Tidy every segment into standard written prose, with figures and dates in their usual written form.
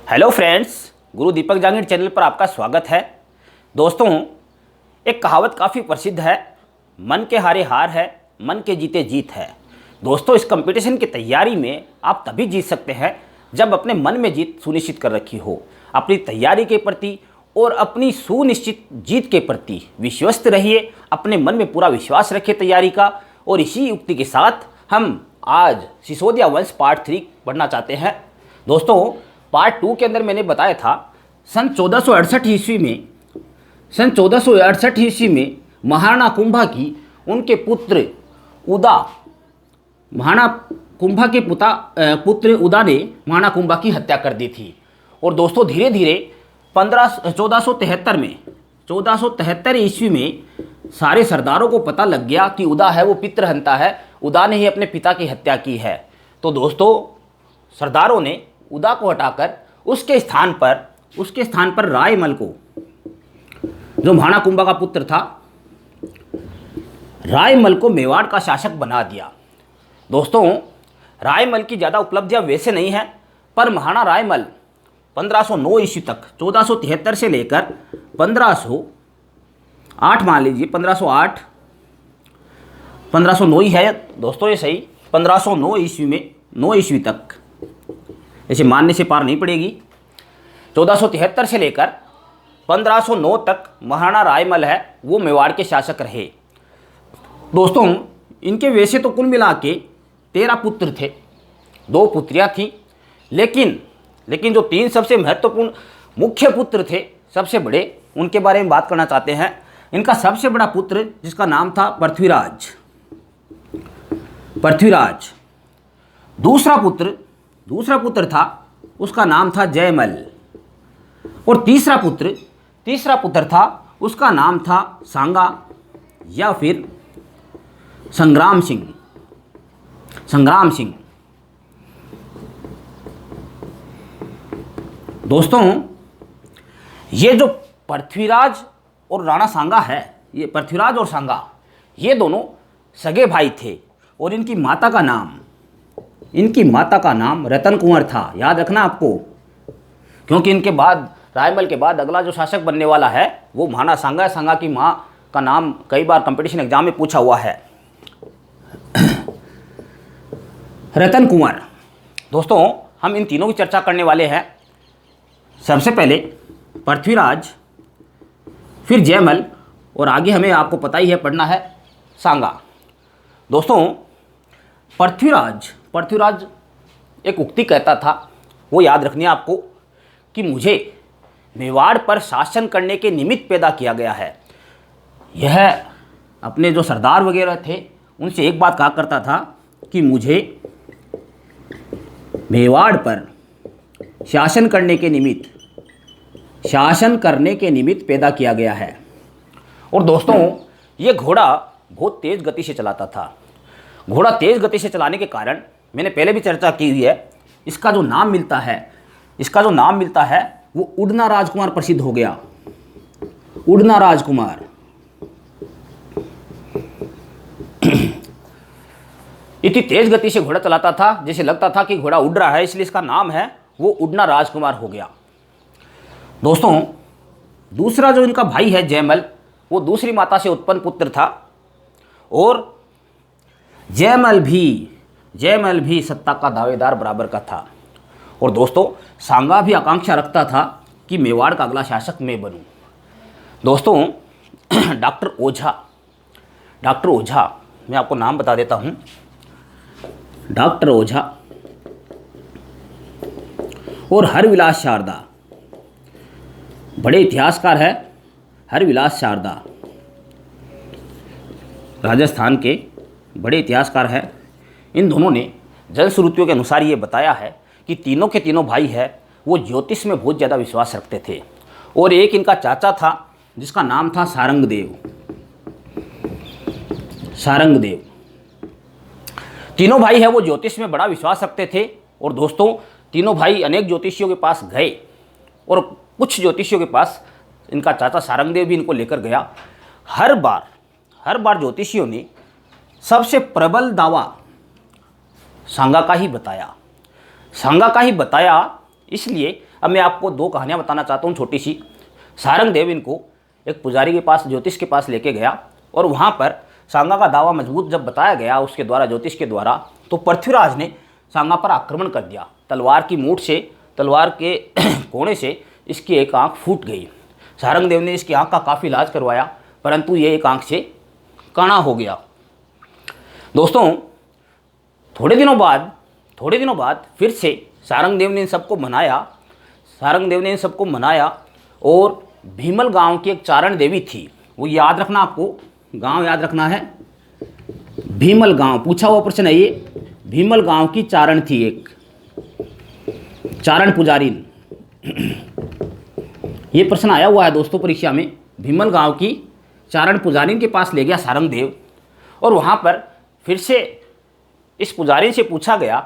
Hello friends, गुरु दीपक Jahangir channel पर आपका स्वागत है। दोस्तों, एक कहावत काफ़ी प्रसिद्ध है, मन के हारे हार है, मन के जीते जीत है। दोस्तों, इस कंपटीशन की तैयारी में आप तभी जीत सकते हैं जब अपने मन में जीत सुनिश्चित कर रखी हो। अपनी तैयारी के प्रति और अपनी सुनिश्चित जीत के प्रति विश्वस्त रहिए, अपने मन में पूरा विश्वास रखिए तैयारी का। और इसी युक्ति के साथ हम आज सिसोदिया वंश पार्ट 3 पढ़ना चाहते हैं। दोस्तों, पार्ट 2 के अंदर मैंने बताया था सन 1468 ईस्वी में महाराणा कुंभा की उनके पुत्र उदा महाराणा कुंभा के पुत्र उदा ने महाराणा कुंभा की हत्या कर दी थी। और दोस्तों, धीरे धीरे 1473 ईस्वी में सारे सरदारों को पता लग गया कि उदा है वो पितृहंता है, उदा ने ही अपने पिता की हत्या की है। तो दोस्तों, सरदारों ने उदा को हटाकर उसके स्थान पर रायमल को, जो महाराणा कुंभा का पुत्र था, रायमल को मेवाड़ का शासक बना दिया। दोस्तों, रायमल की ज़्यादा उपलब्धियां वैसे नहीं है, पर महाराणा रायमल 1509 ईस्वी तक, 1473 से लेकर 1508, मान लीजिए 1509 ही है दोस्तों, ये सही, 1509 ईस्वी में 9 ईस्वी तक, ऐसे मानने से पार नहीं पड़ेगी। 1473 से लेकर 1509 तक महाराणा रायमल है वो मेवाड़ के शासक रहे। दोस्तों, इनके वैसे तो कुल मिला के 13 पुत्र थे, 2 पुत्रियां थीं, लेकिन जो 3 सबसे महत्वपूर्ण मुख्य पुत्र थे, सबसे बड़े, उनके बारे में बात करना चाहते हैं। इनका सबसे बड़ा पुत्र, जिसका नाम था पृथ्वीराज। दूसरा पुत्र था, उसका नाम था जयमल। और तीसरा पुत्र था, उसका नाम था सांगा या फिर संग्राम सिंह। दोस्तों, ये जो पृथ्वीराज और राणा सांगा है, ये पृथ्वीराज और सांगा, ये दोनों सगे भाई थे। और इनकी माता का नाम रतन कुंवर था। याद रखना आपको, क्योंकि इनके बाद, रायमल के बाद अगला जो शासक बनने वाला है वो महाराणा सांगा है। सांगा की माँ का नाम कई बार कंपटीशन एग्जाम में पूछा हुआ है, रतन कुंवर। दोस्तों, हम इन तीनों की चर्चा करने वाले हैं। सबसे पहले पृथ्वीराज, फिर जयमल, और आगे हमें, आपको पता ही है, पढ़ना है सांगा। दोस्तों, पृथ्वीराज एक उक्ति कहता था, वो याद रखनी है आपको, कि मुझे मेवाड़ पर शासन करने के निमित्त पैदा किया गया है। यह अपने जो सरदार वगैरह थे उनसे एक बात कहा करता था कि मुझे मेवाड़ पर शासन करने के निमित्त पैदा किया गया है। और दोस्तों, ये घोड़ा बहुत तेज़ गति से चलाता था। घोड़ा तेज़ गति से चलाने के कारण, मैंने पहले भी चर्चा की हुई है, इसका जो नाम मिलता है वो उड़ना राजकुमार प्रसिद्ध हो गया। उड़ना राजकुमार। इतनी तेज़ गति से घोड़ा चलाता था, जैसे लगता था कि घोड़ा उड़ रहा है, इसलिए इसका नाम है वो उड़ना राजकुमार हो गया। दोस्तों, दूसरा जो इनका भाई है जयमल, वो दूसरी माता से उत्पन्न पुत्र था। और जयमल भी सत्ता का दावेदार बराबर का था। और दोस्तों, सांगा भी आकांक्षा रखता था कि मेवाड़ का अगला शासक मैं बनूं। दोस्तों, डॉक्टर ओझा, मैं आपको नाम बता देता हूं। डॉक्टर ओझा और हरविलास शारदा, बड़े इतिहासकार है हरविलास शारदा, राजस्थान के बड़े इतिहासकार हैं। इन दोनों ने जनश्रुतियों के अनुसार ये बताया है कि तीनों के तीनों भाई है वो ज्योतिष में बहुत ज़्यादा विश्वास रखते थे। और एक इनका चाचा था जिसका नाम था सारंगदेव। तीनों भाई है वो ज्योतिष में बड़ा विश्वास रखते थे। और दोस्तों, तीनों भाई अनेक ज्योतिषियों के पास गए, और कुछ ज्योतिषियों के पास इनका चाचा सारंगदेव भी इनको लेकर गया। हर बार ज्योतिषियों ने सबसे प्रबल दावा सांगा का ही बताया। इसलिए अब मैं आपको दो कहानियाँ बताना चाहता हूँ छोटी सी। सारंग देव इनको एक पुजारी के पास, ज्योतिष के पास लेके गया और वहाँ पर सांगा का दावा मजबूत जब बताया गया उसके द्वारा, ज्योतिष के द्वारा, तो पृथ्वीराज ने सांगा पर आक्रमण कर दिया। तलवार की मूठ से, तलवार के कोने से इसकी एक आंख फूट गई। सारंग देव ने इसकी आंख का काफ़ी इलाज करवाया, परंतु ये एक आंख से काना हो गया। दोस्तों थोड़े दिनों बाद फिर से सारंग देव ने इन सबको मनाया और भीमल गांव की एक चारण देवी थी, वो याद रखना, आपको गांव याद रखना है, भीमल गांव। पूछा हुआ प्रश्न है ये, भीमल गांव की चारण थी, एक चारण पुजारीन। ये प्रश्न आया हुआ है दोस्तों परीक्षा में। भीमल गांव की चारण पुजारीन के पास ले गया सारंग देव और वहाँ पर फिर से इस पुजारी से पूछा गया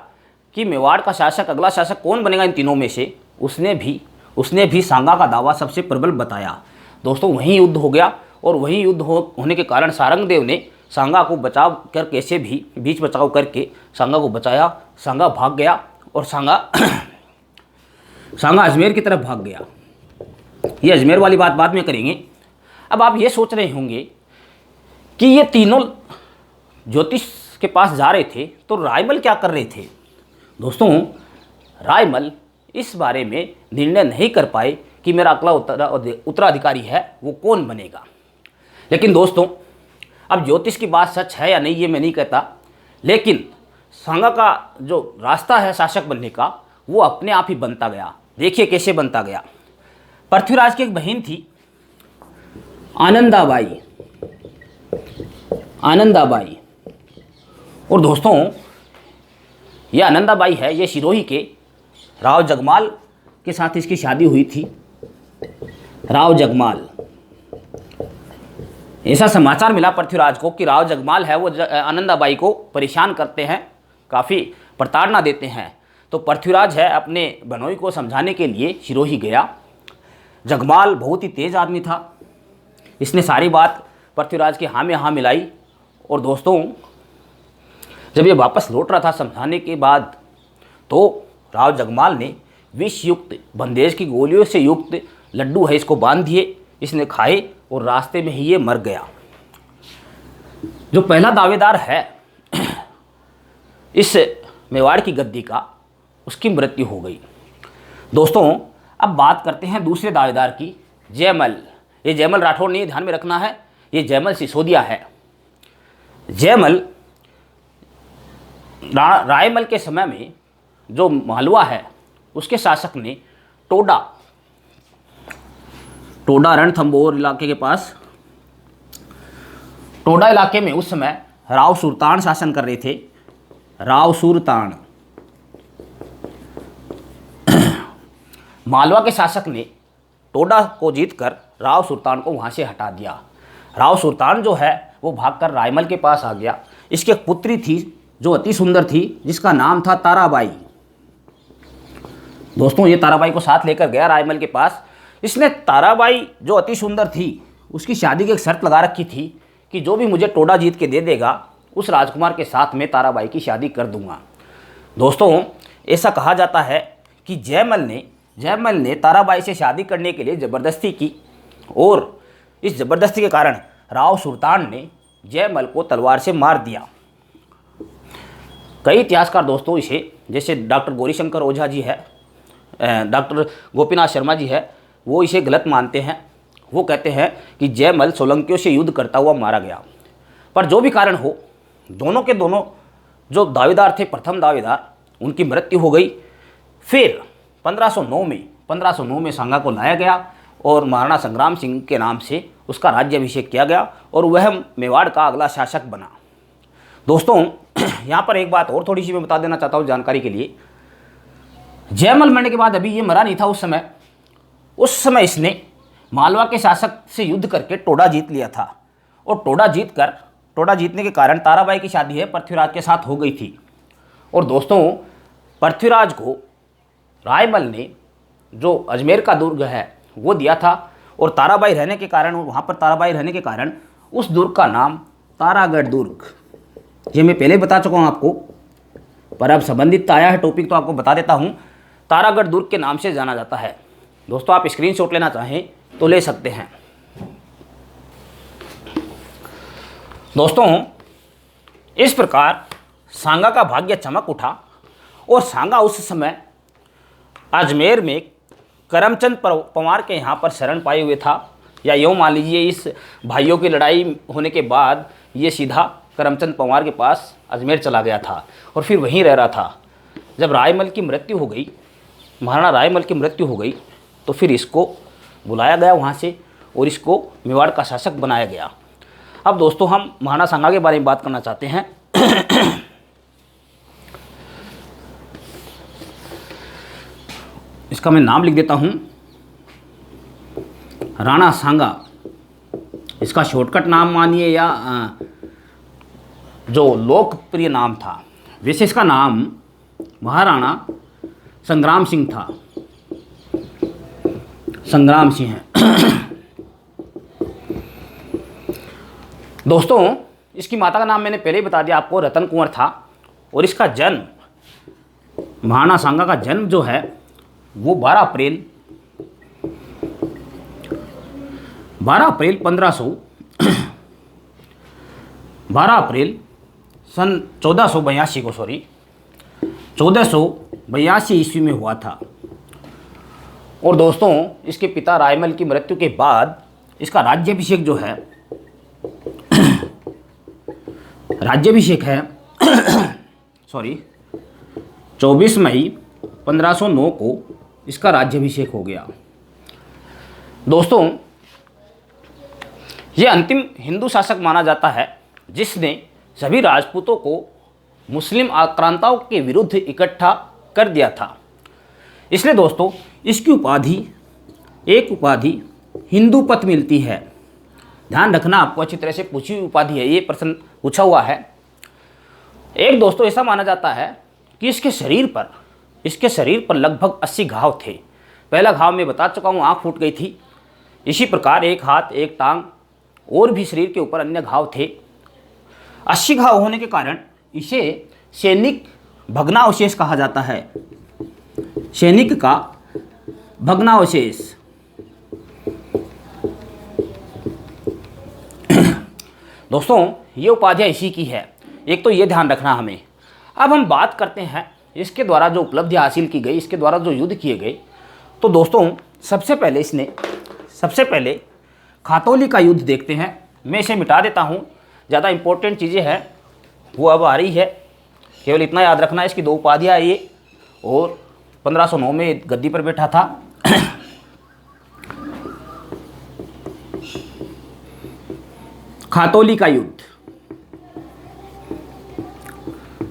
कि मेवाड़ का शासक, अगला शासक कौन बनेगा इन तीनों में से। उसने भी सांगा का दावा सबसे प्रबल बताया। दोस्तों वहीं युद्ध हो गया और वहीं युद्ध होने के कारण सारंग देव ने सांगा को बचाव कर, कैसे भी बीच बचाव करके सांगा को बचाया। सांगा भाग गया और सांगा अजमेर की तरफ भाग गया। ये अजमेर वाली बात बाद में करेंगे। अब आप ये सोच रहे होंगे कि ये तीनों ज्योतिष के पास जा रहे थे तो रायमल क्या कर रहे थे। दोस्तों रायमल इस बारे में निर्णय नहीं कर पाए कि मेरा अगला उत्तराधिकारी है वो कौन बनेगा। लेकिन दोस्तों अब ज्योतिष की बात सच है या नहीं ये मैं नहीं कहता, लेकिन सांगा का जो रास्ता है शासक बनने का वो अपने आप ही बनता गया। देखिए कैसे बनता गया। पृथ्वीराज की एक बहन थी आनंदाबाई। और दोस्तों ये आनंदाबाई है, ये सिरोही के राव जगमाल के साथ इसकी शादी हुई थी। राव जगमाल, ऐसा समाचार मिला पृथ्वीराज को कि राव जगमाल है वो आनंदाबाई को परेशान करते हैं, काफ़ी प्रताड़ना देते हैं। तो पृथ्वीराज है अपने बनोई को समझाने के लिए सिरोही गया। जगमाल बहुत ही तेज आदमी था, इसने सारी बात पृथ्वीराज के हाँ में हाँ मिलाई। और दोस्तों जब ये वापस लौट रहा था समझाने के बाद, तो राव जगमाल ने विष युक्त, बंदेज की गोलियों से युक्त लड्डू है इसको बांध दिए, इसने खाए और रास्ते में ही ये मर गया। जो पहला दावेदार है इस मेवाड़ की गद्दी का, उसकी मृत्यु हो गई। दोस्तों अब बात करते हैं दूसरे दावेदार की, जयमल। ये जयमल राठौड़ नहीं, ध्यान में रखना है, ये जयमल सिसोदिया है। जयमल रायमल के समय में जो मालवा है उसके शासक ने टोडा रणथंभौर इलाके के पास, टोडा इलाके में उस समय राव सुल्तान शासन कर रहे थे। राव सुल्तान, मालवा के शासक ने टोडा को जीतकर राव सुल्तान को वहाँ से हटा दिया। राव सुल्तान जो है वो भागकर रायमल के पास आ गया। इसकी एक पुत्री थी जो अति सुंदर थी, जिसका नाम था ताराबाई। दोस्तों ये ताराबाई को साथ लेकर गया रायमल के पास। इसने ताराबाई जो अति सुंदर थी उसकी शादी की एक शर्त लगा रखी थी कि जो भी मुझे टोडा जीत के दे देगा उस राजकुमार के साथ मैं ताराबाई की शादी कर दूंगा। दोस्तों ऐसा कहा जाता है कि जयमल ने ताराबाई से शादी करने के लिए ज़बरदस्ती की और इस ज़बरदस्ती के कारण राव सुल्तान ने जयमल को तलवार से मार दिया। कई इतिहासकार दोस्तों इसे, जैसे डॉक्टर गौरीशंकर ओझा जी है, डॉक्टर गोपीनाथ शर्मा जी है, वो इसे गलत मानते हैं। वो कहते हैं कि जयमल सोलंकियों से युद्ध करता हुआ मारा गया। पर जो भी कारण हो, दोनों के दोनों जो दावेदार थे, प्रथम दावेदार, उनकी मृत्यु हो गई। फिर 1509 में सांगा को लाया गया और महाराणा संग्राम सिंह के नाम से उसका राज्याभिषेक किया गया और वह मेवाड़ का अगला शासक बना। दोस्तों यहाँ पर एक बात और थोड़ी सी मैं बता देना चाहता हूँ जानकारी के लिए। जयमल मरने के बाद अभी ये मरा नहीं था उस समय इसने मालवा के शासक से युद्ध करके टोडा जीत लिया था और टोडा जीतने के कारण ताराबाई की शादी है पृथ्वीराज के साथ हो गई थी। और दोस्तों पृथ्वीराज को रायमल ने जो अजमेर का दुर्ग है वो दिया था और ताराबाई रहने के कारण उस दुर्ग का नाम तारागढ़ दुर्ग, ये मैं पहले बता चुका हूँ आपको, पर अब संबंधित आया है टॉपिक तो आपको बता देता हूँ। तारागढ़ दुर्ग के नाम से जाना जाता है। दोस्तों आप स्क्रीनशॉट लेना चाहें तो ले सकते हैं। दोस्तों इस प्रकार सांगा का भाग्य चमक उठा और सांगा उस समय अजमेर में करमचंद पंवार के यहाँ पर शरण पाए हुए था, या यूँ मान लीजिए इस भाइयों की लड़ाई होने के बाद ये सीधा करमचंद पंवार के पास अजमेर चला गया था और फिर वहीं रह रहा था। जब रायमल की मृत्यु हो गई, महाराणा रायमल की मृत्यु हो गई, तो फिर इसको बुलाया गया वहाँ से और इसको मेवाड़ का शासक बनाया गया। अब दोस्तों हम महाराणा सांगा के बारे में बात करना चाहते हैं। इसका मैं नाम लिख देता हूँ, राणा सांगा। इसका शॉर्टकट नाम मानिए या जो लोकप्रिय नाम था, वैसे इसका नाम महाराणा संग्राम सिंह था। संग्राम सिंह है। दोस्तों इसकी माता का नाम मैंने पहले ही बता दिया आपको, रतन कुंवर था। और इसका जन्म, महाराणा सांगा का जन्म जो है वो 12 अप्रैल सन 1482 ईस्वी में हुआ था। और दोस्तों इसके पिता रायमल की मृत्यु के बाद इसका राज्याभिषेक जो है सॉरी 24 मई 1509 को इसका राज्याभिषेक हो गया। दोस्तों ये अंतिम हिंदू शासक माना जाता है जिसने सभी राजपूतों को मुस्लिम आक्रांताओं के विरुद्ध इकट्ठा कर दिया था। इसलिए दोस्तों इसकी एक उपाधि हिंदू पथ मिलती है। ध्यान रखना, आपको अच्छी तरह से पूछी हुई उपाधि है, ये प्रश्न पूछा हुआ है। एक दोस्तों ऐसा माना जाता है कि इसके शरीर पर लगभग 80 घाव थे। पहला घाव मैं बता चुका हूँ, आँख फूट गई थी। इसी प्रकार एक हाथ, एक टांग और भी शरीर के ऊपर अन्य घाव थे। 80 घाव होने के कारण इसे सैनिक भग्नावशेष कहा जाता है। सैनिक का भग्नावशेष। दोस्तों ये उपाधियाँ इसी की है, एक तो ये ध्यान रखना हमें। अब हम बात करते हैं इसके द्वारा जो उपलब्धि हासिल की गई, इसके द्वारा जो युद्ध किए गए। तो दोस्तों सबसे पहले खातौली का युद्ध देखते हैं। मैं इसे मिटा देता हूँ, ज़्यादा इंपॉर्टेंट चीज़ें हैं वो अब आ रही है। केवल इतना याद रखना, इसकी 2 उपाधियाँ ये, और 1509 में गद्दी पर बैठा था। खातौली का युद्ध।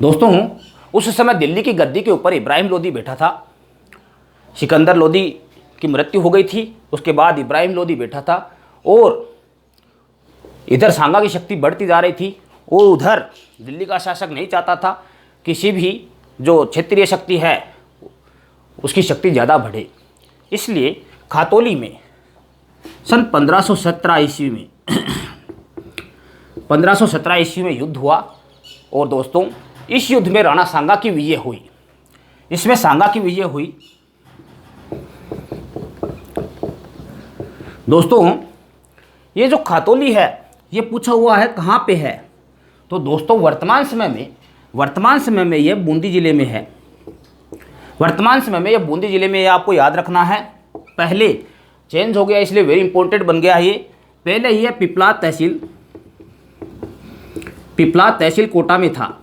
दोस्तों उस समय दिल्ली की गद्दी के ऊपर इब्राहिम लोदी बैठा था। सिकंदर लोदी की मृत्यु हो गई थी, उसके बाद इब्राहिम लोदी बैठा था। और इधर सांगा की शक्ति बढ़ती जा रही थी और उधर दिल्ली का शासक नहीं चाहता था किसी भी जो क्षेत्रीय शक्ति है उसकी शक्ति ज़्यादा बढ़े। इसलिए खातौली में सन 1517 ईस्वी में युद्ध हुआ। और दोस्तों इस युद्ध में राणा सांगा की विजय हुई। इसमें सांगा की विजय हुई। दोस्तों ये जो खातौली है ये पूछा हुआ है कहाँ पे है, तो दोस्तों वर्तमान समय में ये बूंदी जिले में है। वर्तमान समय में ये बूंदी जिले में, आपको याद रखना है। पहले चेंज हो गया इसलिए वेरी इंपॉर्टेंट बन गया ये। पहले ये पिपला तहसील कोटा में था,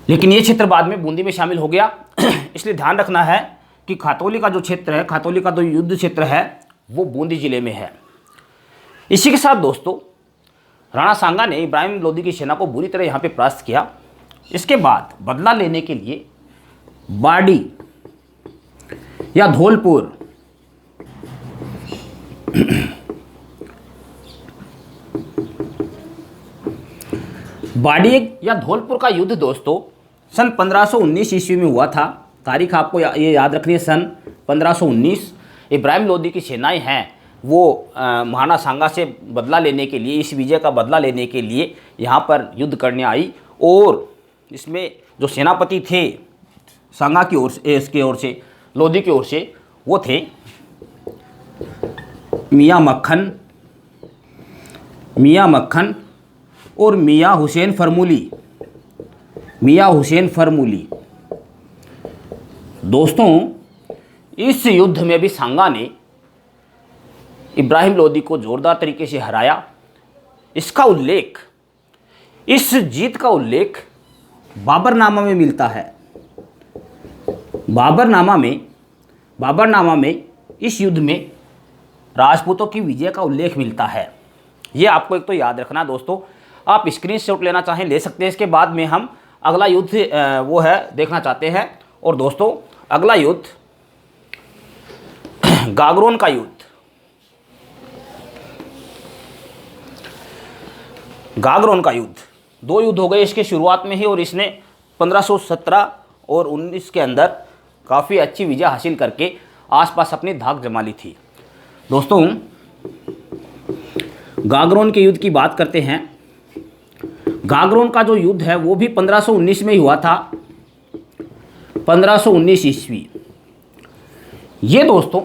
लेकिन ये क्षेत्र बाद में बूंदी में शामिल हो गया। इसलिए ध्यान रखना है कि खातौली का जो क्षेत्र है, खातौली का जो युद्ध क्षेत्र है वो बूंदी जिले में है। इसी के साथ दोस्तों राणा सांगा ने इब्राहिम लोदी की सेना को बुरी तरह यहाँ पे परास्त किया। इसके बाद बदला लेने के लिए बाड़ी या धौलपुर का युद्ध दोस्तों सन 1519 ईस्वी में हुआ था। तारीख आपको ये याद रखनी है, सन 1519। इब्राहिम लोदी की सेनाएं हैं वो महाराणा सांगा से बदला लेने के लिए, इस विजय का बदला लेने के लिए यहाँ पर युद्ध करने आई। और इसमें जो सेनापति थे सांगा की ओर से, इसकी ओर से, लोधी की ओर से, वो थे मियाँ मक्खन और मियाँ हुसैन फरमूली। दोस्तों, इस युद्ध में भी सांगा ने इब्राहिम लोदी को जोरदार तरीके से हराया। इस जीत का उल्लेख बाबरनामा में मिलता है। बाबरनामा में इस युद्ध में राजपूतों की विजय का उल्लेख मिलता है। ये आपको एक तो याद रखना दोस्तों। आप स्क्रीनशॉट लेना चाहें ले सकते हैं। इसके बाद में हम अगला युद्ध देखना चाहते हैं। और दोस्तों, अगला युद्ध गागरोन का युद्ध। गागरोन का युद्ध, 2 युद्ध हो गए इसके शुरुआत में ही, और इसने 1517 और 19 के अंदर काफ़ी अच्छी विजय हासिल करके आसपास अपनी धाक जमा ली थी। दोस्तों, गागरोन के युद्ध की बात करते हैं। गागरोन का जो युद्ध है वो भी 1519 में ही हुआ था, 1519 ईस्वी। ये दोस्तों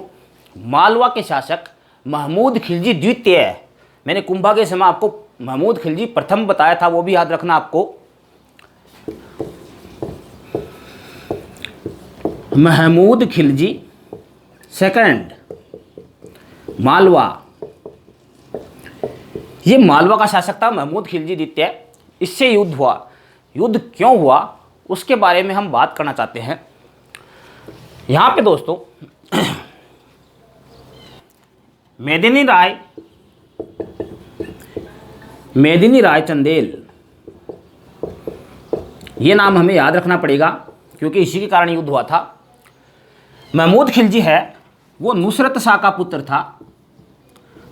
मालवा के शासक महमूद खिलजी द्वितीय है। मैंने कुंभा के समय आपको महमूद खिलजी प्रथम बताया था, वो भी याद रखना आपको। महमूद खिलजी सेकंड, मालवा। ये मालवा का शासक था महमूद खिलजी द्वितीय। इससे युद्ध हुआ। युद्ध क्यों हुआ उसके बारे में हम बात करना चाहते हैं। यहां पे दोस्तों मेदिनी राय चंदेल, ये नाम हमें याद रखना पड़ेगा क्योंकि इसी के कारण युद्ध हुआ था। महमूद खिलजी है वो नुसरत शाह का पुत्र था।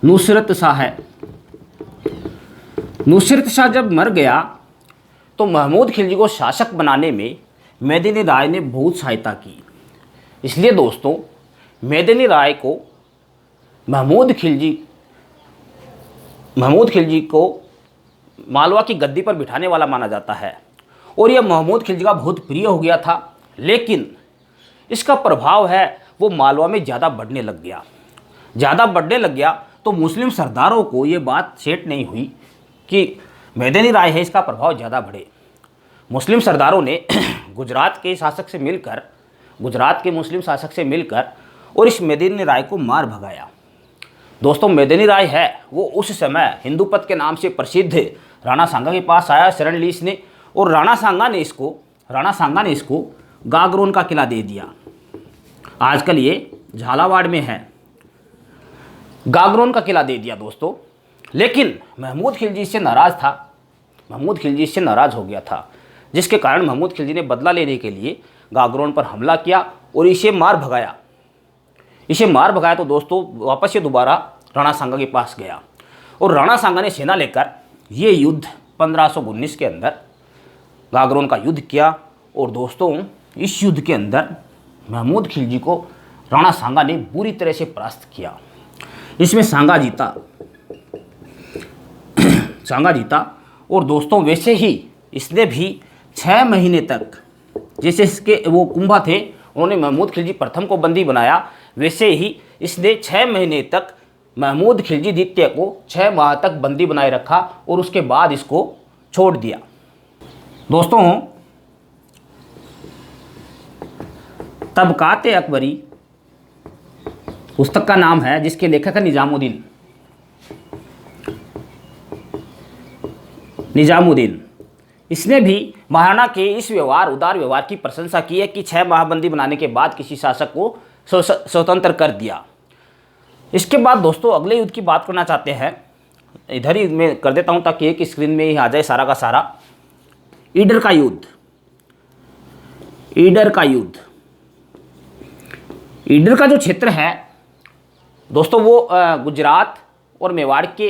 नुसरत शाह जब मर गया तो महमूद खिलजी को शासक बनाने में मेदिनी राय ने बहुत सहायता की। इसलिए दोस्तों मेदिनी राय को महमूद खिलजी को मालवा की गद्दी पर बिठाने वाला माना जाता है। और यह महमूद खिलजी का बहुत प्रिय हो गया था, लेकिन इसका प्रभाव है वो मालवा में ज़्यादा बढ़ने लग गया। तो मुस्लिम सरदारों को ये बात सेट नहीं हुई कि मेदिनी राय है, इसका प्रभाव ज़्यादा बढ़े। मुस्लिम सरदारों ने गुजरात के मुस्लिम शासक से मिलकर और इस मेदिनी राय को मार भगाया। दोस्तों, मेदिनी राय है वो उस समय हिंदूपत के नाम से प्रसिद्ध राणा सांगा के पास आया शरण ली इसने, और राणा सांगा ने इसको गागरोन का किला दे दिया। आजकल ये झालावाड़ में है। गागरोन का किला दे दिया दोस्तों। लेकिन महमूद खिलजी इससे नाराज़ हो गया था, जिसके कारण महमूद खिलजी ने बदला लेने के लिए गागरोन पर हमला किया और इसे मार भगाया। तो दोस्तों वापस ये दोबारा राणा सांगा के पास गया और राणा सांगा ने सेना लेकर ये युद्ध 1519 के अंदर गागरोन का युद्ध किया। और दोस्तों इस युद्ध के अंदर महमूद खिलजी को राणा सांगा ने बुरी तरह से परास्त किया। इसमें सांगा जीता। और दोस्तों वैसे ही इसने भी 6 महीने तक, जैसे इसके वो कुंभा थे उन्होंने महमूद खिलजी प्रथम को बंदी बनाया, वैसे ही इसने 6 महीने तक महमूद खिलजी द्वितीय को 6 माह तक बंदी बनाए रखा और उसके बाद इसको छोड़ दिया। दोस्तों तबकात अकबरी पुस्तक का नाम है, जिसके लेखक है निजामुद्दीन। इसने भी महाराणा के इस उदार व्यवहार की प्रशंसा की है कि 6 माह बंदी बनाने के बाद किसी शासक को स्वतंत्र कर दिया। इसके बाद दोस्तों अगले युद्ध की बात करना चाहते हैं। इधर ही मैं कर देता हूं ताकि एक स्क्रीन में ही आ जाए सारा का सारा। ईडर का जो क्षेत्र है दोस्तों वो गुजरात और मेवाड़ के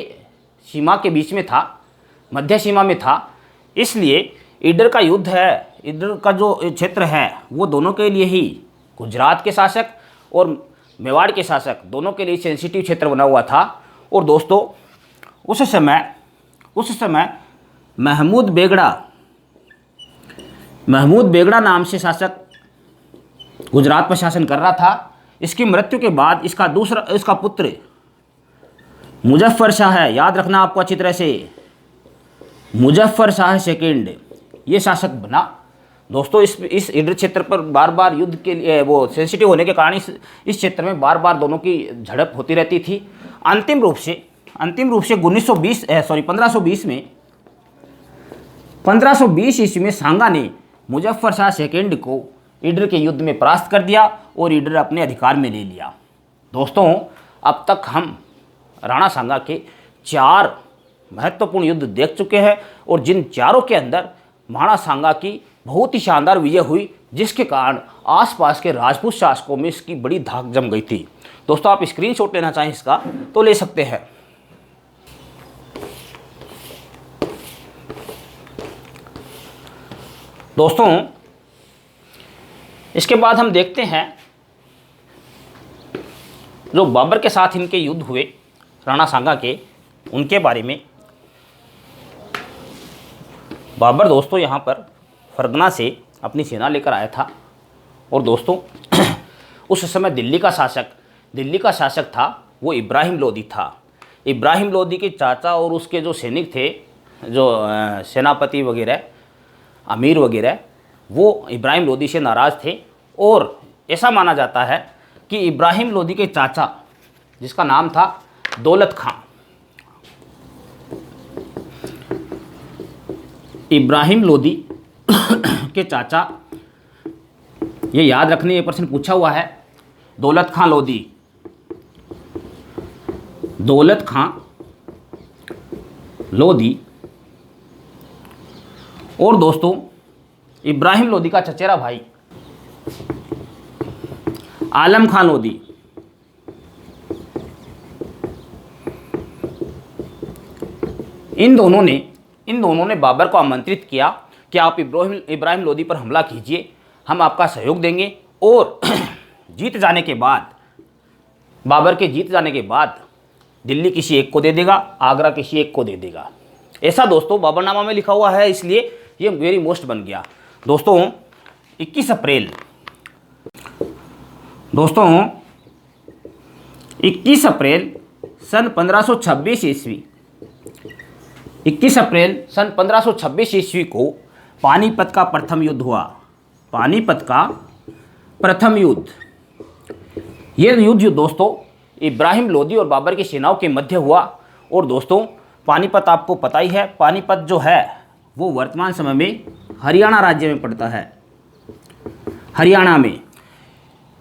सीमा के बीच में था, मध्य सीमा में था। इसलिए ईडर का युद्ध है, ईडर का जो क्षेत्र है वो दोनों के लिए ही, गुजरात के शासक और मेवाड़ के शासक दोनों के लिए सेंसिटिव क्षेत्र बना हुआ था। और दोस्तों उस समय महमूद बेगड़ा नाम से शासक गुजरात पर शासन कर रहा था। इसकी मृत्यु के बाद इसका पुत्र मुजफ्फर शाह है, याद रखना आपको अच्छी तरह से, मुजफ्फर शाह सेकंड ये शासक बना। दोस्तों इस ईडर क्षेत्र पर बार बार युद्ध के लिए वो सेंसिटिव होने के कारण इस क्षेत्र में बार बार दोनों की झड़प होती रहती थी। अंतिम रूप से 1520 ईस्वी में सांगा ने मुजफ्फर शाह सेकंड को ईडर के युद्ध में परास्त कर दिया और ईडर अपने अधिकार में ले लिया। दोस्तों अब तक हम राणा सांगा के 4 महत्वपूर्ण युद्ध देख चुके हैं और जिन चारों के अंदर महाराणा सांगा की बहुत ही शानदार विजय हुई, जिसके कारण आसपास के राजपूत शासकों में इसकी बड़ी धाक जम गई थी। दोस्तों आप स्क्रीनशॉट लेना चाहें इसका तो ले सकते हैं। दोस्तों इसके बाद हम देखते हैं जो बाबर के साथ इनके युद्ध हुए राणा सांगा के, उनके बारे में। बाबर दोस्तों यहाँ पर फरगना से अपनी सेना लेकर आया था और दोस्तों उस समय दिल्ली का शासक था वो इब्राहिम लोदी था। इब्राहिम लोदी के चाचा और उसके जो सैनिक थे, जो सेनापति वगैरह, अमीर वगैरह, वो इब्राहिम लोदी से नाराज़ थे और ऐसा माना जाता है कि इब्राहिम लोदी के चाचा, जिसका नाम था दौलत खां, इब्राहिम लोदी के चाचा, ये याद रखने, ये प्रश्न पूछा हुआ है, दौलत खां लोदी और दोस्तों इब्राहिम लोदी का चचेरा भाई आलम खां लोदी। इन दोनों ने बाबर को आमंत्रित किया कि आप इब्राहिम लोदी पर हमला कीजिए, हम आपका सहयोग देंगे और बाबर के जीत जाने के बाद दिल्ली किसी एक को दे देगा, आगरा किसी एक को दे देगा। ऐसा दोस्तों बाबरनामा में लिखा हुआ है, इसलिए ये वेरी मोस्ट बन गया। दोस्तों 21 अप्रैल 1526 ईस्वी को पानीपत का प्रथम युद्ध हुआ। ये युद्ध दोस्तों इब्राहिम लोदी और बाबर की सेनाओं के मध्य हुआ। और दोस्तों पानीपत आपको पता ही है, पानीपत जो है वो वर्तमान समय में हरियाणा राज्य में पड़ता है, हरियाणा में।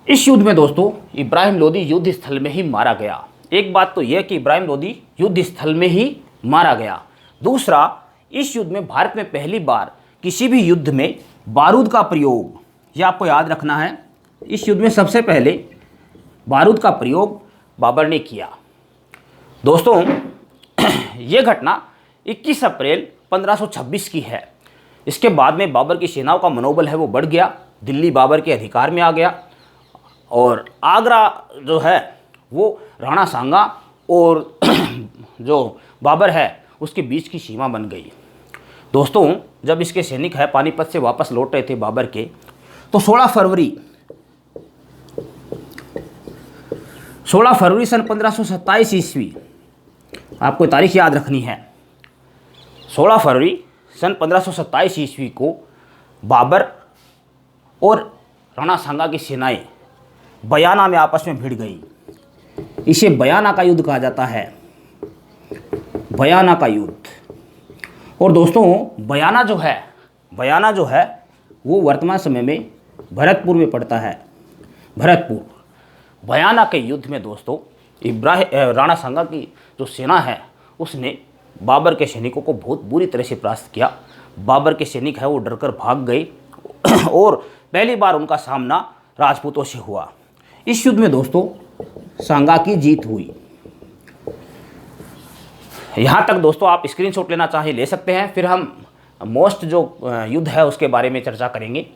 इस युद्ध में दोस्तों इब्राहिम लोदी युद्ध स्थल में ही मारा गया। एक बात तो यह कि इब्राहिम लोदी युद्ध स्थल में ही मारा गया। दूसरा, इस युद्ध में भारत में पहली बार किसी भी युद्ध में बारूद का प्रयोग, यह आपको याद रखना है, इस युद्ध में सबसे पहले बारूद का प्रयोग बाबर ने किया। दोस्तों ये घटना 21 अप्रैल 1526 की है। इसके बाद में बाबर की सेनाओं का मनोबल है वो बढ़ गया, दिल्ली बाबर के अधिकार में आ गया और आगरा जो है वो राणा सांगा और जो बाबर है उसके बीच की सीमा बन गई। दोस्तों जब इसके सैनिक है पानीपत से वापस लौट रहे थे बाबर के, तो 16 फरवरी सन 1527 ईस्वी, आपको तारीख याद रखनी है, 16 फरवरी सन 1527 ईस्वी को बाबर और राणा सांगा की सेनाएं बयाना में आपस में भिड़ गई। इसे बयाना का युद्ध कहा जाता है, बयाना का युद्ध। और दोस्तों बयाना जो है वो वर्तमान समय में भरतपुर में पड़ता है, भरतपुर। बयाना के युद्ध में दोस्तों राणा सांगा की जो सेना है उसने बाबर के सैनिकों को बहुत बुरी तरह से परास्त किया। बाबर के सैनिक है वो डरकर भाग गए और पहली बार उनका सामना राजपूतों से हुआ। इस युद्ध में दोस्तों सांगा की जीत हुई। यहाँ तक दोस्तों आप स्क्रीनशॉट लेना चाहे ले सकते हैं, फिर हम मोस्ट जो युद्ध है उसके बारे में चर्चा करेंगे।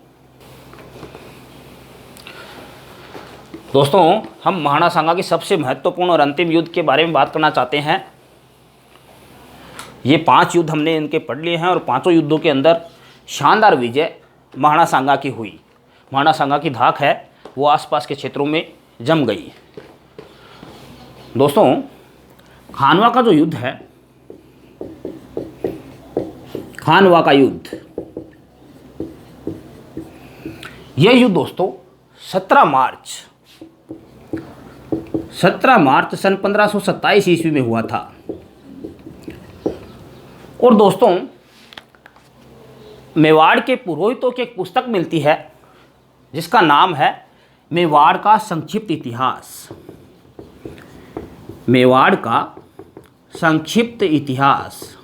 दोस्तों हम महाराणा सांगा की सबसे महत्वपूर्ण और अंतिम युद्ध के बारे में बात करना चाहते हैं। ये 5 युद्ध हमने इनके पढ़ लिए हैं और 5 युद्धों के अंदर शानदार विजय महाराणा सांगा की हुई। महाराणा सांगा की धाक है वो आसपास के क्षेत्रों में जम गई। दोस्तों, खानवा का जो युद्ध है, खानवा का युद्ध, यह युद्ध दोस्तों 17 मार्च सन 1527 ईस्वी में हुआ था। और दोस्तों, मेवाड़ के पुरोहितों की एक पुस्तक मिलती है जिसका नाम है मेवाड़ का संक्षिप्त इतिहास। मेवाड़ का संक्षिप्त इतिहास।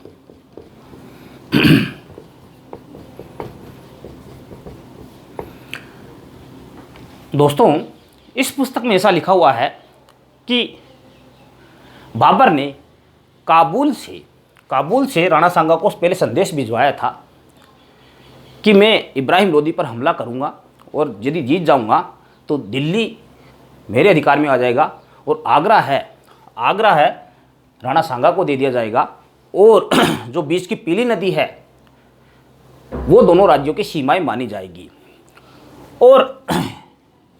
दोस्तों, इस पुस्तक में ऐसा लिखा हुआ है कि बाबर ने काबुल से राणा सांगा को पहले संदेश भिजवाया था कि मैं इब्राहिम लोदी पर हमला करूंगा और यदि जीत जाऊंगा तो दिल्ली मेरे अधिकार में आ जाएगा और आगरा है राणा सांगा को दे दिया जाएगा और जो बीच की पीली नदी है वो दोनों राज्यों की सीमाएं मानी जाएगी। और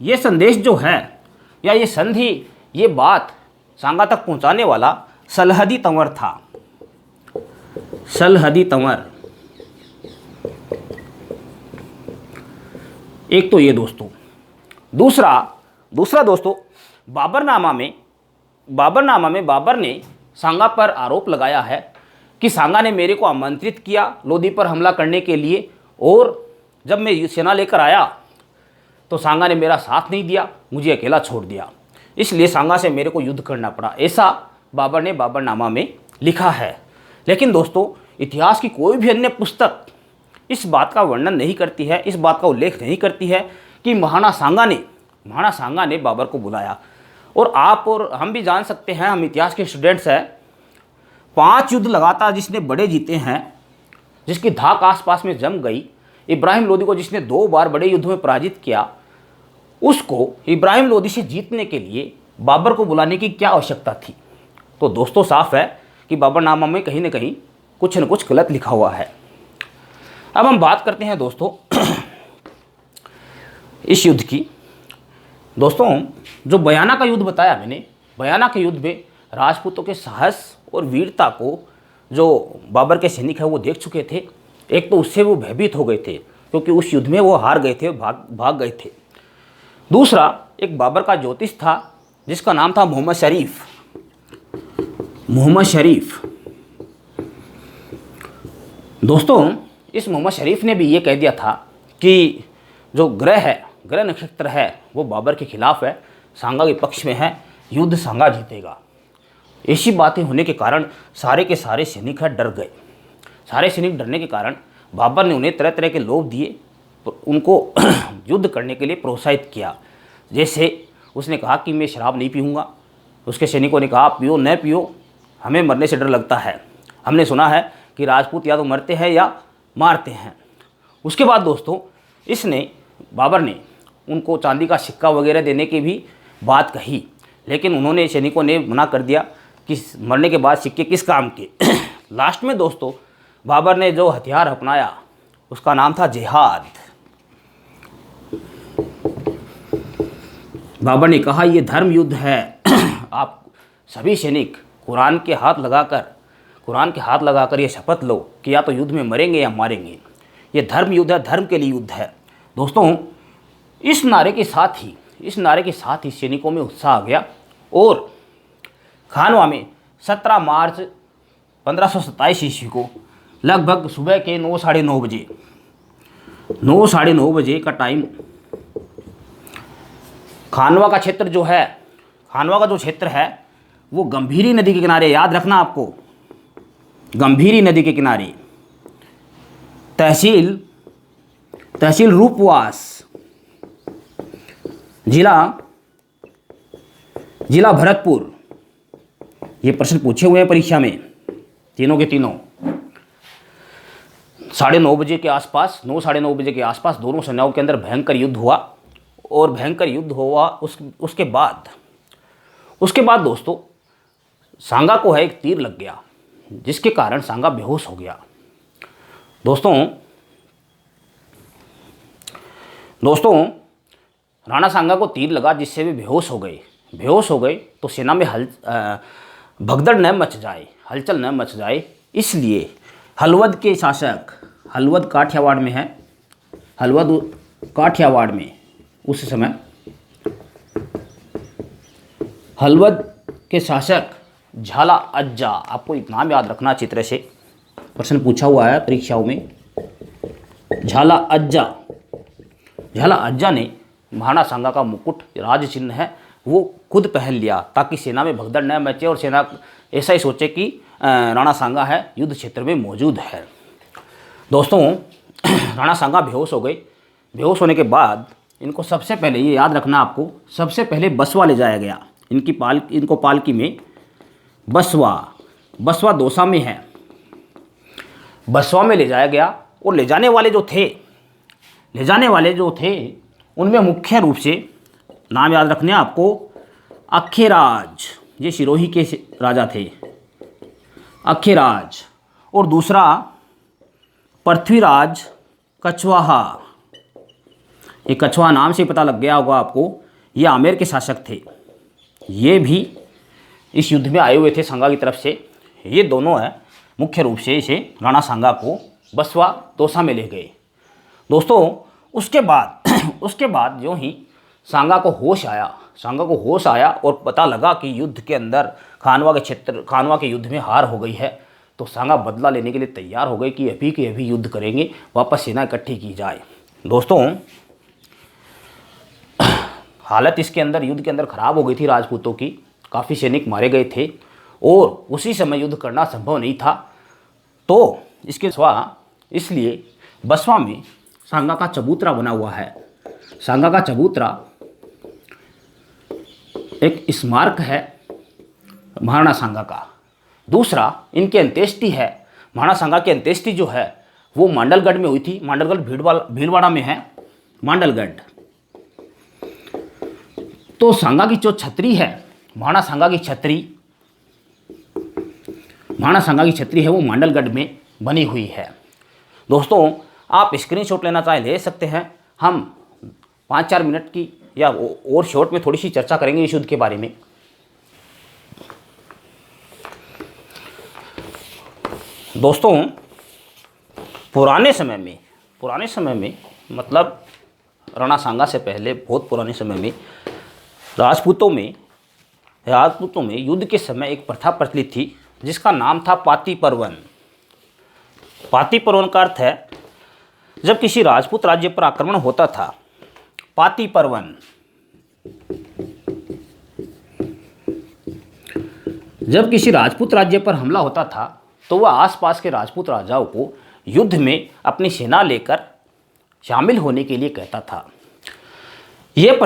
ये संदेश जो है या ये संधि, ये बात सांगा तक पहुंचाने वाला सलहदी तंवर था। सलहदी तंवर। एक तो ये दोस्तों। दूसरा दोस्तों, बाबरनामा में बाबर ने सांगा पर आरोप लगाया है कि सांगा ने मेरे को आमंत्रित किया लोदी पर हमला करने के लिए, और जब मैं सेना लेकर आया तो सांगा ने मेरा साथ नहीं दिया, मुझे अकेला छोड़ दिया, इसलिए सांगा से मेरे को युद्ध करना पड़ा। ऐसा बाबर ने बाबरनामा में लिखा है। लेकिन दोस्तों, इतिहास की कोई भी अन्य पुस्तक इस बात का वर्णन नहीं करती है, इस बात का उल्लेख नहीं करती है कि महाराणा सांगा ने बाबर को बुलाया। और आप और हम भी जान सकते हैं, हम इतिहास के स्टूडेंट्स हैं, 5 युद्ध लगातार जिसने बड़े जीते हैं, जिसकी धाक आसपास में जम गई, इब्राहिम लोदी को जिसने 2 बार बड़े युद्धों में पराजित किया, उसको इब्राहिम लोदी से जीतने के लिए बाबर को बुलाने की क्या आवश्यकता थी। तो दोस्तों, साफ है कि बाबरनामा में कहीं ना कहीं कुछ न कुछ गलत लिखा हुआ है। अब हम बात करते हैं दोस्तों इस युद्ध की। दोस्तों, जो बयाना का युद्ध बताया मैंने, बयाना के युद्ध में राजपूतों के साहस और वीरता को जो बाबर के सैनिक है वो देख चुके थे। एक तो उससे वो भयभीत हो गए थे क्योंकि उस युद्ध में वो हार गए थे, भाग गए थे। दूसरा, एक बाबर का ज्योतिष था जिसका नाम था मोहम्मद शरीफ। दोस्तों, इस मोहम्मद शरीफ ने भी ये कह दिया था कि जो ग्रह नक्षत्र है वो बाबर के खिलाफ है, सांगा के पक्ष में है, युद्ध सांगा जीतेगा। ऐसी बातें होने के कारण सारे के सारे सैनिक डर गए। सारे सैनिक डरने के कारण बाबर ने उन्हें तरह तरह के लोभ दिए, उनको युद्ध करने के लिए प्रोत्साहित किया। जैसे उसने कहा कि मैं शराब नहीं पीऊँगा, उसके सैनिकों ने कहा पियो न पियो, हमें मरने से डर लगता है, हमने सुना है कि राजपूत या तो मरते हैं या मारते हैं। उसके बाद दोस्तों, बाबर ने उनको चांदी का सिक्का वगैरह देने की भी बात कही, लेकिन उन्होंने सैनिकों ने मना कर दिया कि मरने के बाद सिक्के किस काम के। लास्ट में दोस्तों, बाबर ने जो हथियार अपनाया उसका नाम था जिहाद। बाबर ने कहा यह धर्म युद्ध है, आप सभी सैनिक कुरान के हाथ लगाकर ये शपथ लो कि या तो युद्ध में मरेंगे या मारेंगे। ये धर्म युद्ध है, धर्म के लिए युद्ध है। दोस्तों, इस नारे के साथ ही सैनिकों में उत्साह आ गया और खानवा में 17 मार्च 1527 ईस्वी को लगभग सुबह के 9 साढ़े 9 बजे का टाइम, खानवा का जो क्षेत्र है वो गंभीरी नदी के किनारे, याद रखना आपको, गंभीरी नदी के किनारे, तहसील रूपवास, जिला भरतपुर। ये प्रश्न पूछे हुए हैं परीक्षा में, तीनों के तीनों। 9:30 बजे के आसपास, 9 साढ़े 9 बजे के आसपास दोनों सेनाओं के अंदर भयंकर युद्ध हुआ। उसके बाद दोस्तों, सांगा को है एक तीर लग गया, जिसके कारण सांगा बेहोश हो गया। दोस्तों राणा सांगा को तीर लगा जिससे वे बेहोश हो गए। बेहोश हो गए तो सेना में भगदड़ न मच जाए, हलचल न मच जाए, इसलिए हलवद के शासक, हलवद काठियावाड़ में है, हलवद काठियावाड़ में उस समय हलवद के शासक झाला अज्जा, आपको नाम याद रखना अच्छी तरह से, प्रश्न पूछा हुआ है परीक्षाओं में। झाला अज्जा, झाला अज्जा ने महाराणा सांगा का मुकुट, राज चिन्ह है, वो खुद पहन लिया ताकि सेना में भगदड़ न मचे और सेना ऐसा ही सोचे कि राणा सांगा है, युद्ध क्षेत्र में मौजूद है। दोस्तों राणा सांगा बेहोश हो गए। बेहोश होने के बाद इनको सबसे पहले, ये याद रखना आपको, सबसे पहले बसवा ले जाया गया। इनको पालकी में बसवा दौसा में है, बसवा में ले जाया गया। और ले जाने वाले जो थे उनमें मुख्य रूप से नाम याद रखने आपको, अखेराज, ये सिरोही के राजा थे, अखेराज, और दूसरा पृथ्वीराज कछवाहा। ये कछवाहा नाम से पता लग गया होगा आपको, ये आमेर के शासक थे। ये भी इस युद्ध में आए हुए थे सांगा की तरफ से। ये दोनों हैं मुख्य रूप से इसे राणा सांगा को बसवा दौसा में ले गए। दोस्तों उसके बाद जो ही सांगा को होश आया और पता लगा कि युद्ध के अंदर खानवा के युद्ध में हार हो गई है, तो सांगा बदला लेने के लिए तैयार हो गए कि अभी के अभी युद्ध करेंगे, वापस सेना इकट्ठी की जाए। दोस्तों हालत इसके अंदर, युद्ध के अंदर खराब हो गई थी राजपूतों की, काफ़ी सैनिक मारे गए थे और उसी समय युद्ध करना संभव नहीं था। तो इसलिए बसवा में सांगा का चबूतरा बना हुआ है। सांगा का चबूतरा एक स्मारक है महाराणा सांगा का। दूसरा इनकी अंत्येष्टि है, महाराणा सांगा की अंत्येष्टि जो है वो मांडलगढ़ में हुई थी। मांडलगढ़ भीलवाड़ा में है मांडलगढ़। तो सांगा की जो छतरी है, महाराणा सांगा की छतरी है, वो मांडलगढ़ में बनी हुई है। दोस्तों आप स्क्रीनशॉट लेना चाहे ले सकते हैं। हम 5-4 मिनट की या और शॉर्ट में थोड़ी सी चर्चा करेंगे इस युद्ध के बारे में। दोस्तों पुराने समय में मतलब राणा सांगा से पहले बहुत पुराने समय में राजपूतों में युद्ध के समय एक प्रथा प्रचलित थी जिसका नाम था पाती पर्वन। पाती पर्वन का अर्थ है जब किसी राजपूत राज्य पर आक्रमण होता था, पाती पर्वन। जब किसी राजपूत राज्य पर हमला होता था तो वह आसपास के राजपूत राजाओं को युद्ध में अपनी सेना लेकर शामिल होने के लिए कहता था। यह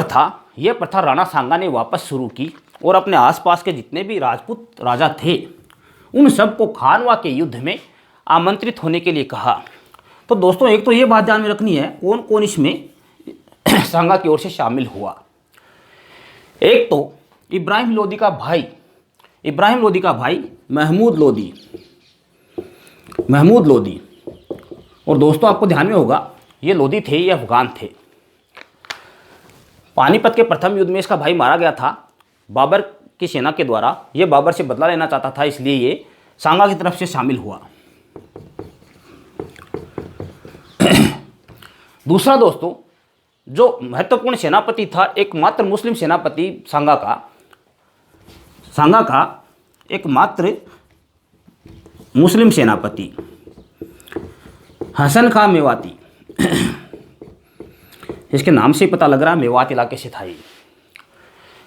प्रथा राणा सांगा ने वापस शुरू की और अपने आसपास के जितने भी राजपूत राजा थे उन सबको खानवा के युद्ध में आमंत्रित होने के लिए कहा। तो दोस्तों एक तो ये बात ध्यान में रखनी है कौन कौन इसमें सांगा की ओर से शामिल हुआ। एक तो इब्राहिम लोदी का भाई महमूद लोदी। और दोस्तों आपको ध्यान में होगा ये लोदी थे, ये अफगान थे। पानीपत के प्रथम युद्ध में इसका भाई मारा गया था बाबर की सेना के द्वारा। ये बाबर से बदला लेना चाहता था, इसलिए ये सांगा की तरफ से शामिल हुआ। दूसरा दोस्तों जो महत्वपूर्ण सेनापति था, एकमात्र मुस्लिम सेनापति सांगा का एकमात्र मुस्लिम सेनापति हसन खां मेवाती। इसके नाम से ही पता लग रहा है मेवात इलाके से था ये।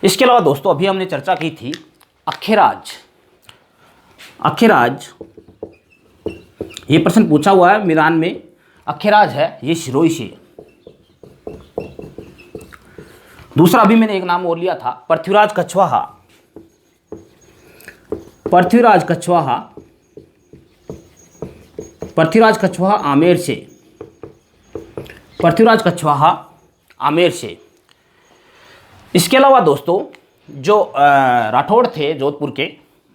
इसके अलावा दोस्तों अभी हमने चर्चा की थी अखेराज। ये प्रश्न पूछा हुआ है मैदान में। अखेराज है ये सिरोही से। दूसरा अभी मैंने एक नाम और लिया था पृथ्वीराज कछवाहा आमेर से। इसके अलावा दोस्तों जो राठौड़ थे जोधपुर के,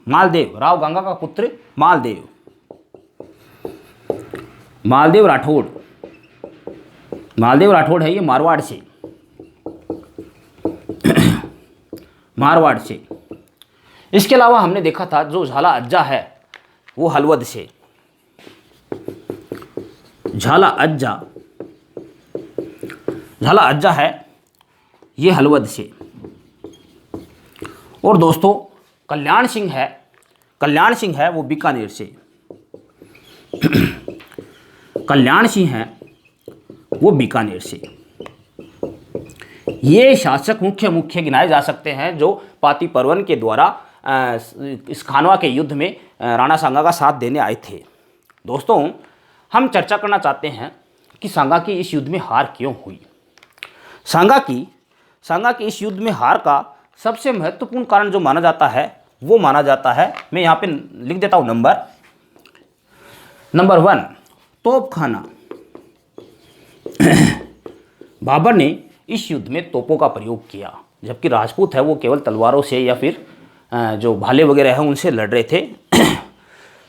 मालदेव, राव गंगा का पुत्र मालदेव राठौड़ है ये मारवाड़ से। मारवाड़ से। इसके अलावा हमने देखा था जो झाला अज्जा है वो हलवद से, झाला अज्जा है ये हलवद से। और दोस्तों कल्याण सिंह है वो बीकानेर से, कल्याण सिंह है वो बीकानेर से। ये शासक मुख्य गिनाए जा सकते हैं जो पाती परवन के द्वारा इस खानवा के युद्ध में राणा सांगा का साथ देने आए थे। दोस्तों हम चर्चा करना चाहते हैं कि सांगा की इस युद्ध में हार क्यों हुई। सांगा की इस युद्ध में हार का सबसे महत्वपूर्ण कारण जो माना जाता है वो माना जाता है, मैं यहाँ पे लिख देता हूँ नंबर 1 तोपखाना। बाबर ने इस युद्ध में तोपों का प्रयोग किया, जबकि राजपूत है वो केवल तलवारों से या फिर जो भाले वगैरह हैं उनसे लड़ रहे थे।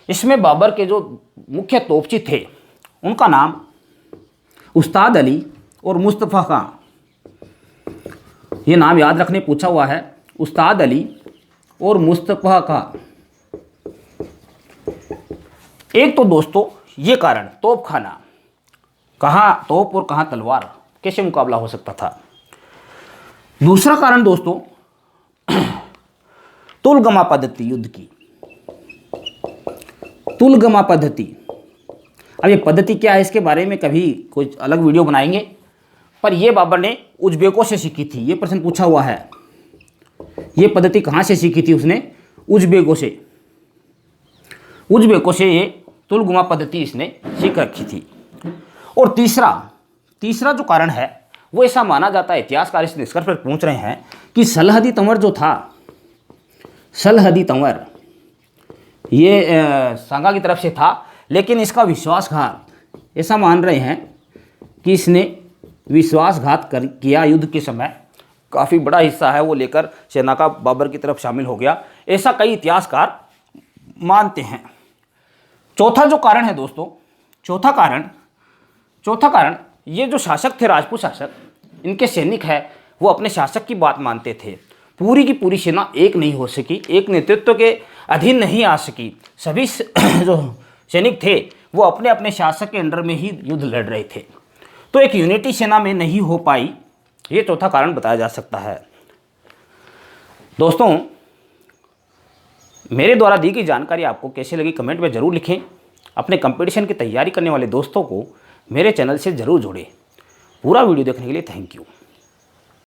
इसमें बाबर के जो मुख्य तोपची थे उनका नाम उस्ताद अली और मुस्तफ़ा खां, ये नाम याद रखने पूछा हुआ है, उस्ताद अली और मुस्तफ़ा खां। एक तो दोस्तों ये कारण तोपखाना, कहाँ तोप और कहाँ तलवार, कैसे मुकाबला हो सकता था। दूसरा कारण दोस्तों तुलगमा पद्धति, युद्ध की तुलगमा पद्धति। अब ये पद्धति क्या है इसके बारे में कभी कुछ अलग वीडियो बनाएंगे, पर ये बाबर ने उज्बेकों से सीखी थी, ये प्रश्न पूछा हुआ है। ये पद्धति कहाँ से सीखी थी उसने? उज्बेकों से ये तुलगमा पद्धति इसने सीख रखी थी। और तीसरा जो कारण है वो ऐसा माना जाता है, इतिहासकार इस निष्कर्ष पर पहुंच रहे हैं कि सलहदी तंवर जो था, सलहदी तंवर ये सांगा की तरफ से था, लेकिन इसका विश्वासघात, ऐसा मान रहे हैं कि इसने विश्वासघात किया युद्ध के समय, काफ़ी बड़ा हिस्सा है वो लेकर सेना का बाबर की तरफ शामिल हो गया, ऐसा कई इतिहासकार मानते हैं। चौथा जो कारण है दोस्तों, चौथा कारण ये जो शासक थे, राजपूत शासक, इनके सैनिक है वो अपने शासक की बात मानते थे। पूरी की पूरी सेना एक नहीं हो सकी, एक नेतृत्व के अधीन नहीं आ सकी। सभी जो सैनिक थे वो अपने अपने शासक के अंडर में ही युद्ध लड़ रहे थे, तो एक यूनिटी सेना में नहीं हो पाई, ये चौथा कारण बताया जा सकता है। दोस्तों मेरे द्वारा दी गई जानकारी आपको कैसी लगी कमेंट में ज़रूर लिखें। अपने कंपटीशन की तैयारी करने वाले दोस्तों को मेरे चैनल से ज़रूर जोड़ें। पूरा वीडियो देखने के लिए थैंक यू।